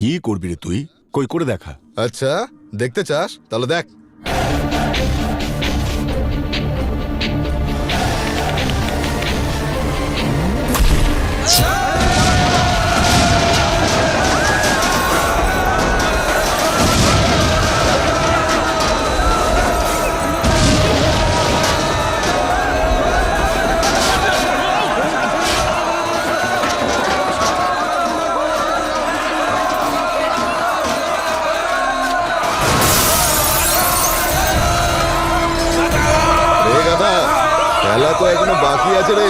কি করবি রে তুই? কই করে দেখা। আচ্ছা দেখতে চাস? তাহলে দেখ। খেলা তো এখনো বাকি আছে রে।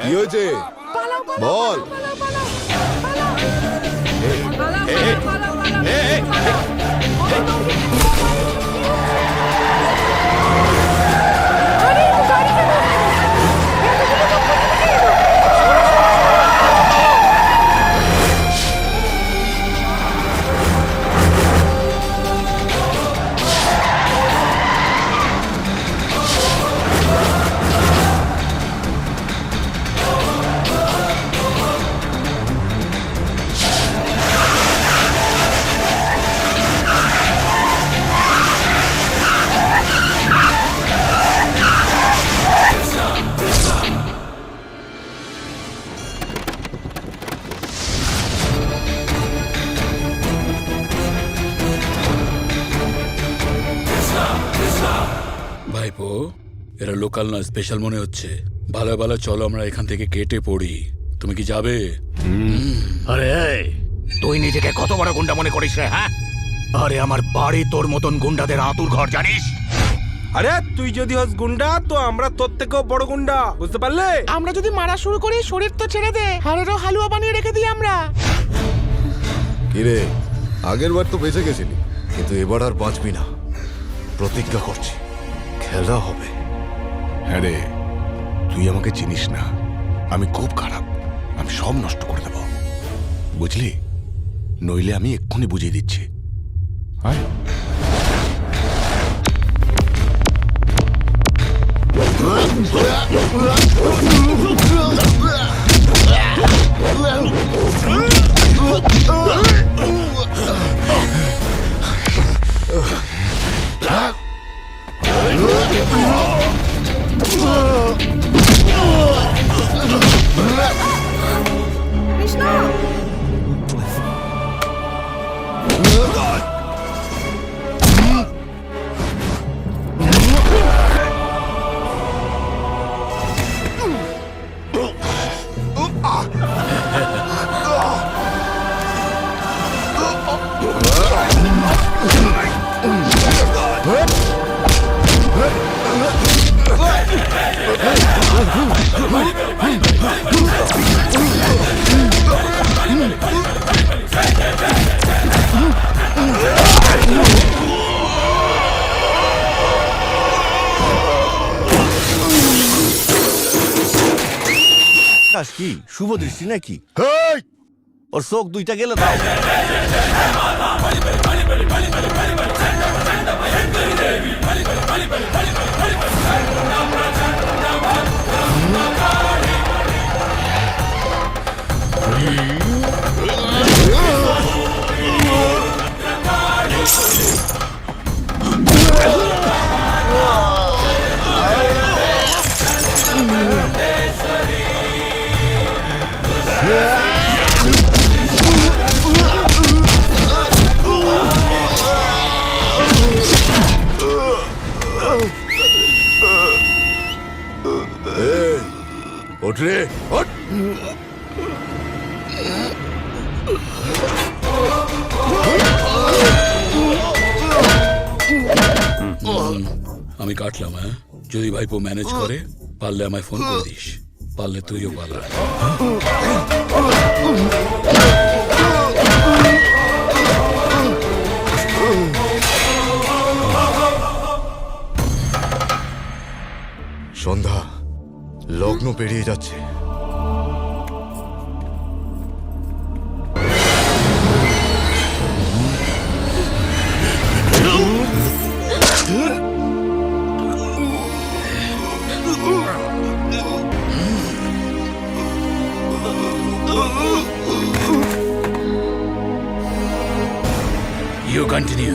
কি হয়েছে বল? ভাইপো, এরা লোকাল না, স্পেশাল মনে হচ্ছে। ভালো ভালো চলো আমরা এখান থেকে কেটে পড়ি। তুমি কি যাবে? আরে তুই নিজেকে কত বড় গুন্ডা মনে করিস রে? হ্যাঁ, আরে আমার বাড়ি তোর মতন গুন্ডাদের আতুর ঘর, জানিস? আরে তুই যদি হস গুন্ডা তো আমরা তোর থেকেও বড় গুন্ডা, বুঝতে পারলে? আমরা যদি মারা শুরু করি শরীর তো ছেড়ে দে, হাড়েরও হালুয়া বানিয়ে রেখে দিই আমরা। কিরে, আগের বার তো বেঁচে গেছিলি, কিন্তু এবার আর বাঁচবি না। প্রতিজ্ঞা করছি, খেলা হবে। হ্যাঁ রে, তুই আমাকে চিনিস না, আমি খুব খারাপ, আমি সব নষ্ট করে দেব, বুঝলি? নইলে আমি এক্ষুনি বুঝিয়ে দিচ্ছি। আয়। কি শুভ দৃষ্টি নাকি? ওর চোখ দুইটা গেলে দাও। ওঠ রে, ওঠ। আমি কাটলাম। হ্যাঁ, যদি ভাইপো ম্যানেজ করে, পারলে আমায় ফোন করে দিস, পারলে তুইও পালা। সন্ধ্যা, লগ্ন পেরিয়ে যাচ্ছে। You continue